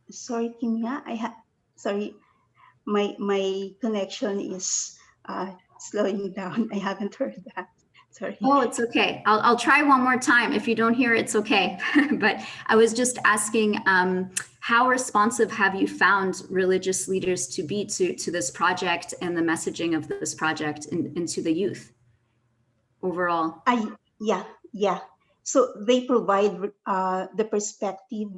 Sorry, Kimia, sorry, my connection is slowing down. I haven't heard that. Sorry. Oh, it's okay. I'll try one more time. If you don't hear, it's okay. But I was just asking, how responsive have you found religious leaders to be to this project and the messaging of this project into the youth overall? Yeah. So they provide the perspective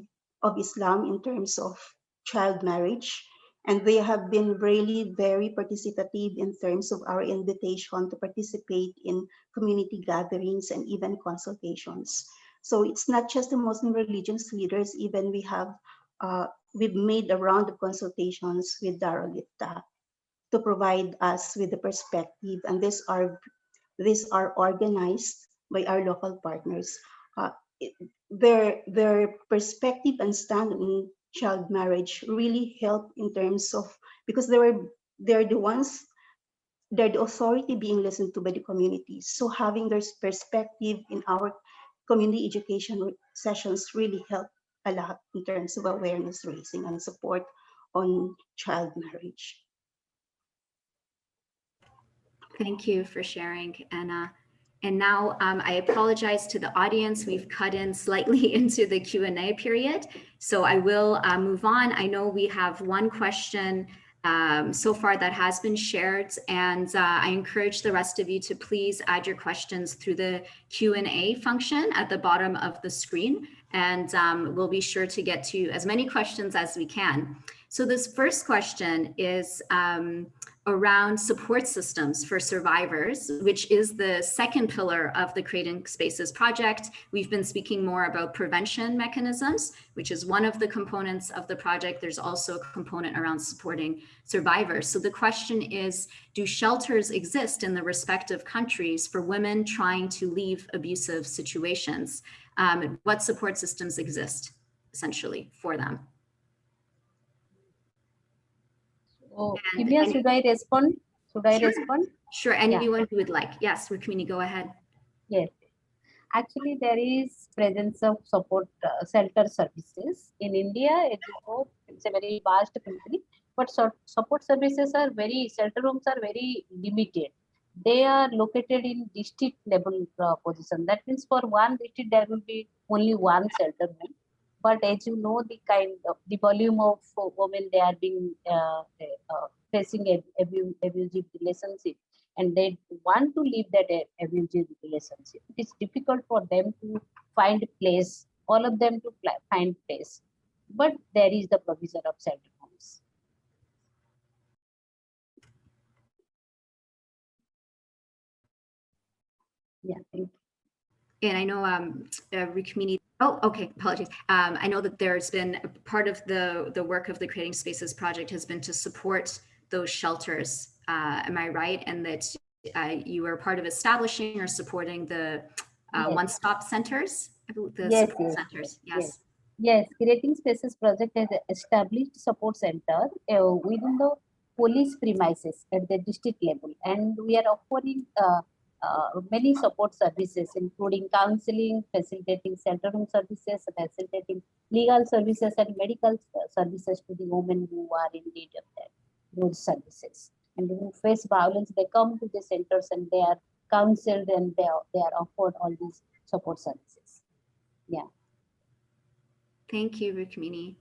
of Islam in terms of child marriage, and they have been really very participative in terms of our invitation to participate in community gatherings and even consultations. So it's not just the Muslim religious leaders, even we've made a round of consultations with Darul Ifta to provide us with the perspective, and these are organized by our local partners. Uh, their perspective and stand on child marriage really help in terms of, because they're the ones, they're the authority being listened to by the communities. So having their perspective in our community education sessions really help a lot in terms of awareness raising and support on child marriage. Thank you for sharing, Anna. And now I apologize to the audience. We've cut in slightly into the Q&A period. So I will move on. I know we have one question so far that has been shared, and I encourage the rest of you to please add your questions through the Q&A function at the bottom of the screen, and we'll be sure to get to as many questions as we can. So this first question is around support systems for survivors, which is the second pillar of the Creating Spaces project. We've been speaking more about prevention mechanisms, which is one of the components of the project. There's also a component around supporting survivors. So the question is, do shelters exist in the respective countries for women trying to leave abusive situations? What support systems exist, essentially, for them? So, Kimia, should I respond? Sure, anyone who would like. Yes, Rukmini, go ahead. Yes. Actually, there is presence of support shelter services. In India, it's a very vast country, but support services are shelter homes are very limited. They are located in district level position. That means for one district, there will be only one shelter home. But as you know, the volume of women they are being facing abusive relationship, and they want to leave that abusive relationship. It's difficult for them to find place, all of them to find place. But there is the provision of shelter homes. Yeah, thank you. And I know Rukmini, oh, okay, apologies. I know that there's been part of the work of the Creating Spaces project has been to support those shelters. Am I right? And that you were part of establishing or supporting the one-stop centers? Centers. Yes, Creating Spaces project has established support center within the police premises at the district level, and we are offering many support services, including counseling, facilitating shelter home services, facilitating legal services and medical services to the women who are in need of those services. And who face violence, they come to the centers and they are counseled and they are offered all these support services. Yeah. Thank you, Rukmini.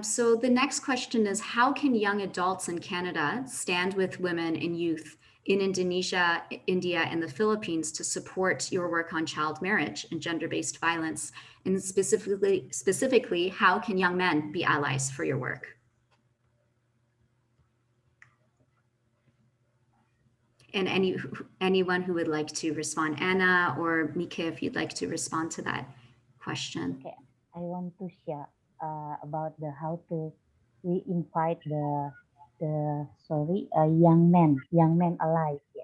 So the next question is, how can young adults in Canada stand with women and youth in Indonesia, India, and the Philippines to support your work on child marriage and gender-based violence? And specifically, how can young men be allies for your work? And anyone who would like to respond, Anna or Mika, if you'd like to respond to that question. Okay, I want to share about how we invite the young men alive. Yeah.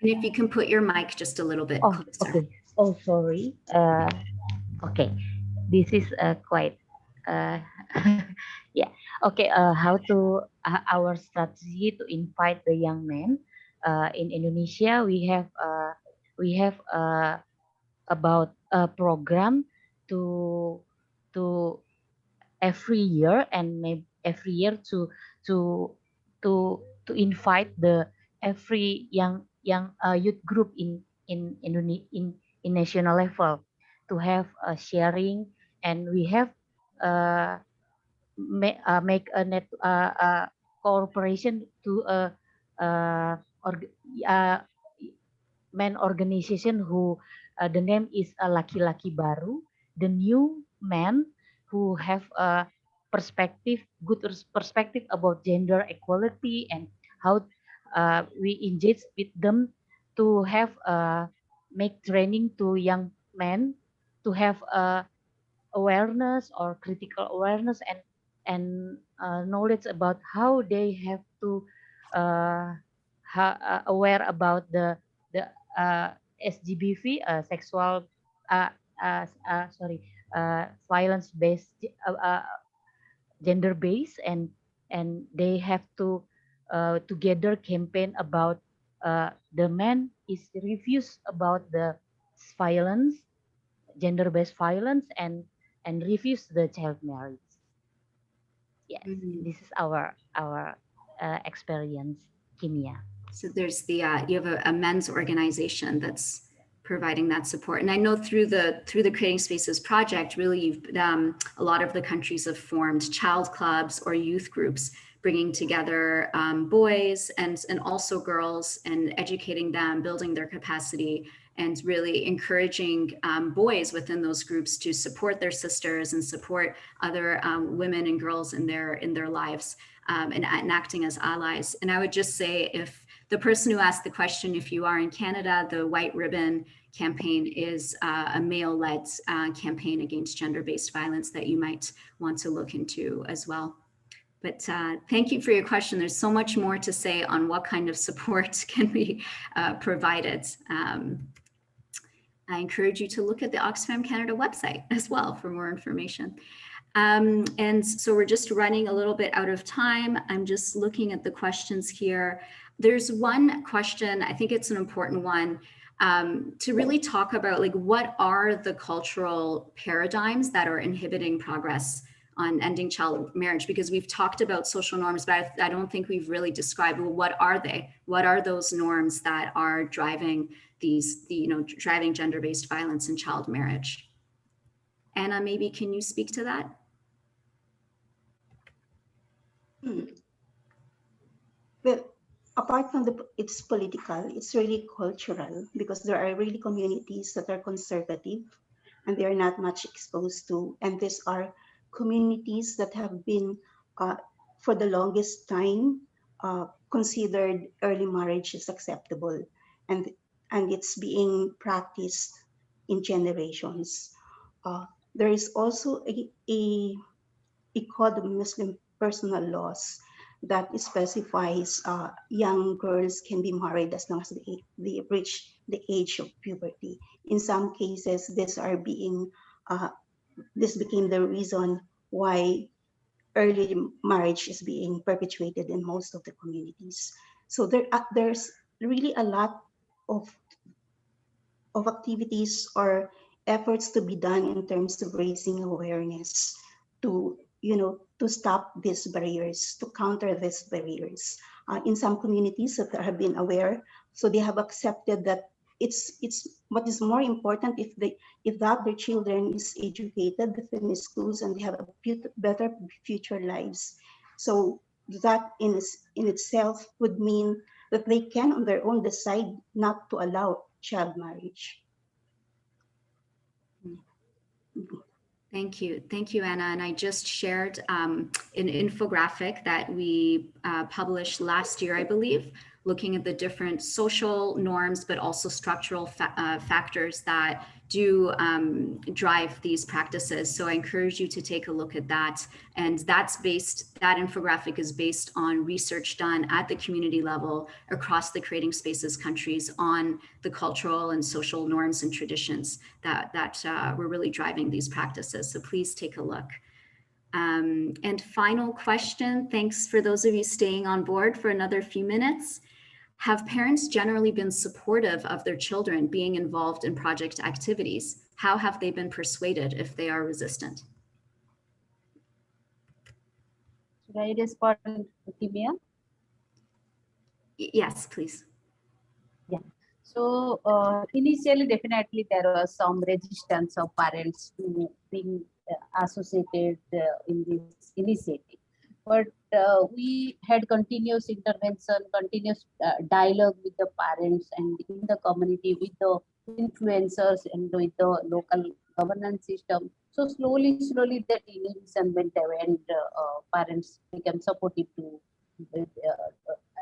And if you can put your mic just a little bit Oh, closer. okay. Oh, sorry. Okay. This is quite. Uh, yeah. Okay. How to our strategy to invite the young men. In Indonesia, we have about a program to to every year, and maybe every year to to invite the every young youth group in national level to have a sharing, and we have uh, make a net cooperation to a or uh, man organization who the name is Laki-Laki Baru, the new man who have a good perspective about gender equality, and how we engage with them to have make training to young men to have awareness or critical awareness, and knowledge about how they have to uh, aware about the SGBV, sexual uh, sorry, violence based, gender based, and they have to together campaign about the man is refused about the violence, gender based violence, and refuse the child marriage. Yes, Mhm. this is our experience, Kimia. So there's the you have a men's organization that's providing that support, and I know through the Creating Spaces project, really, a lot of the countries have formed child clubs or youth groups, bringing together boys and also girls, and educating them, building their capacity, and really encouraging boys within those groups to support their sisters and support other women and girls in their lives, and acting as allies. And I would just say, if the person who asked the question, if you are in Canada, the White Ribbon campaign is a male-led campaign against gender-based violence that you might want to look into as well. But thank you for your question. There's so much more to say on what kind of support can be provided. I encourage you to look at the Oxfam Canada website as well for more information. And so we're just running a little bit out of time. I'm just looking at the questions here. There's one question, I think it's an important one, to really talk about, like, what are the cultural paradigms that are inhibiting progress on ending child marriage? Because we've talked about social norms, but I don't think we've really described, well, what are they? What are those norms that are driving driving gender-based violence and child marriage? Anna, maybe can you speak to that? Well, apart from it's political, it's really cultural, because there are really communities that are conservative and they are not much exposed to. And these are communities that have been, uh, for the longest time, considered early marriage is acceptable, and it's being practiced in generations. There is also a code of Muslim personal laws that specifies young girls can be married as long as they reach the age of puberty. In some cases, this became the reason why early marriage is being perpetuated in most of the communities. So there's really a lot of activities or efforts to be done in terms of raising awareness to to stop these barriers, to counter these barriers. In some communities that have been aware, so they have accepted that it's what is more important, if that their children is educated within the schools and they have a better future lives. So that in itself would mean that they can on their own decide not to allow child marriage. Thank you, Anna. And I just shared an infographic that we published last year, I believe, looking at the different social norms, but also structural factors that do drive these practices. So I encourage you to take a look at that. And that infographic is based on research done at the community level across the Creating Spaces countries on the cultural and social norms and traditions that were really driving these practices. So please take a look. And final question, thanks for those of you staying on board for another few minutes. Have parents generally been supportive of their children being involved in project activities? How have they been persuaded if they are resistant? Should I respond, Kimia? Yes, please. Yeah. So initially, definitely there was some resistance of parents to being associated in this initiative. But we had continuous intervention, continuous dialogue with the parents and in the community, with the influencers and with the local governance system. So slowly that inhibition went away, and parents became supportive to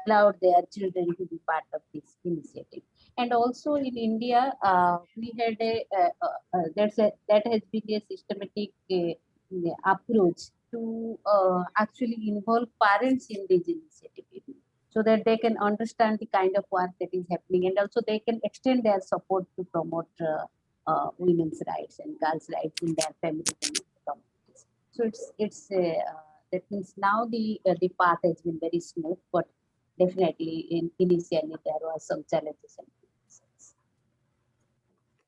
allow their children to be part of this initiative. And also in India, we had that has been a systematic approach to actually involve parents in this initiative, so that they can understand the kind of work that is happening, and also they can extend their support to promote women's rights and girls' rights in their families and communities. So that means now the path has been very smooth, but definitely initially there was some challenges and criticisms.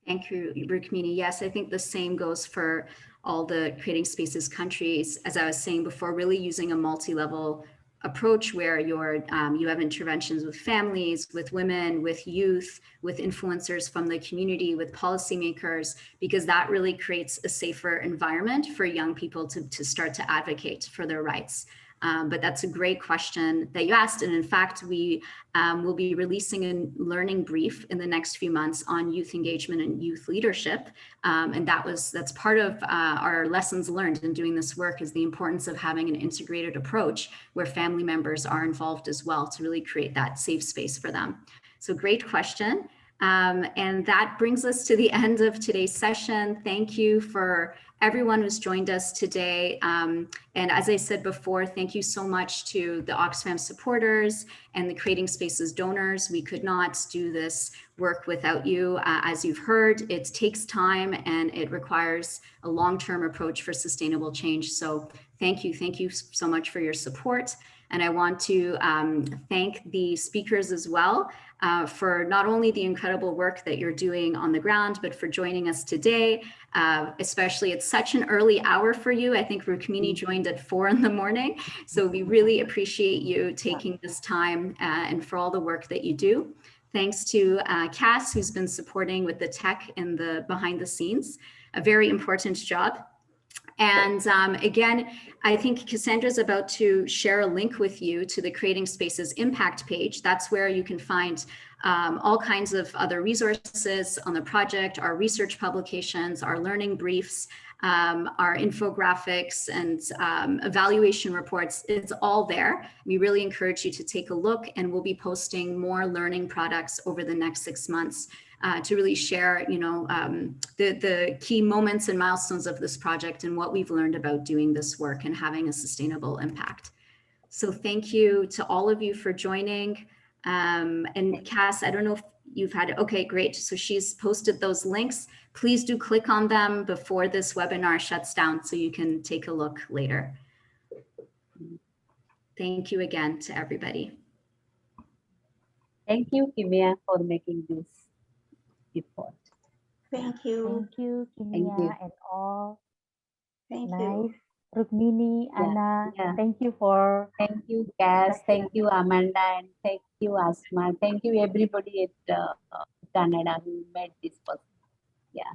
Thank you, Rukmini. Yes, I think the same goes for all the Creating Spaces countries. As I was saying before, really using a multi-level approach where you have interventions with families, with women, with youth, with influencers from the community, with policymakers, because that really creates a safer environment for young people to start to advocate for their rights. But that's a great question that you asked. And in fact, we will be releasing a learning brief in the next few months on youth engagement and youth leadership. And that's part of our lessons learned in doing this work, is the importance of having an integrated approach where family members are involved as well to really create that safe space for them. So great question. And that brings us to the end of today's session. Thank you for everyone who's joined us today. And as I said before, thank you so much to the Oxfam supporters and the Creating Spaces donors. We could not do this work without you. As you've heard, it takes time and it requires a long-term approach for sustainable change. So thank you so much for your support. And I want to thank the speakers as well for not only the incredible work that you're doing on the ground, but for joining us today. Especially, it's such an early hour for you. I think Rukmini joined at 4 in the morning. So we really appreciate you taking this time and for all the work that you do. Thanks to Cass, who's been supporting with the tech and the behind the scenes, a very important job. And again, I think Cassandra's about to share a link with you to the Creating Spaces impact page. That's where you can find all kinds of other resources on the project, our research publications, our learning briefs, our infographics and evaluation reports. It's all there. We really encourage you to take a look, and we'll be posting more learning products over the next 6 months to really share, the key moments and milestones of this project and what we've learned about doing this work and having a sustainable impact. So thank you to all of you for joining. And Cass, I don't know if you've had it. Okay, great. So she's posted those links. Please do click on them before this webinar shuts down so you can take a look later. Thank you again to everybody. Thank you, Kimia, for making this report. Thank you. Thank you, Thank you. Kimia, and all. Thank Nice. you. Rukmini, Anna, yeah. thank you for. Thank you, Cass. Thank you, Amanda, and thank you, Asma. Thank you, everybody at Canada who made this possible. Yeah.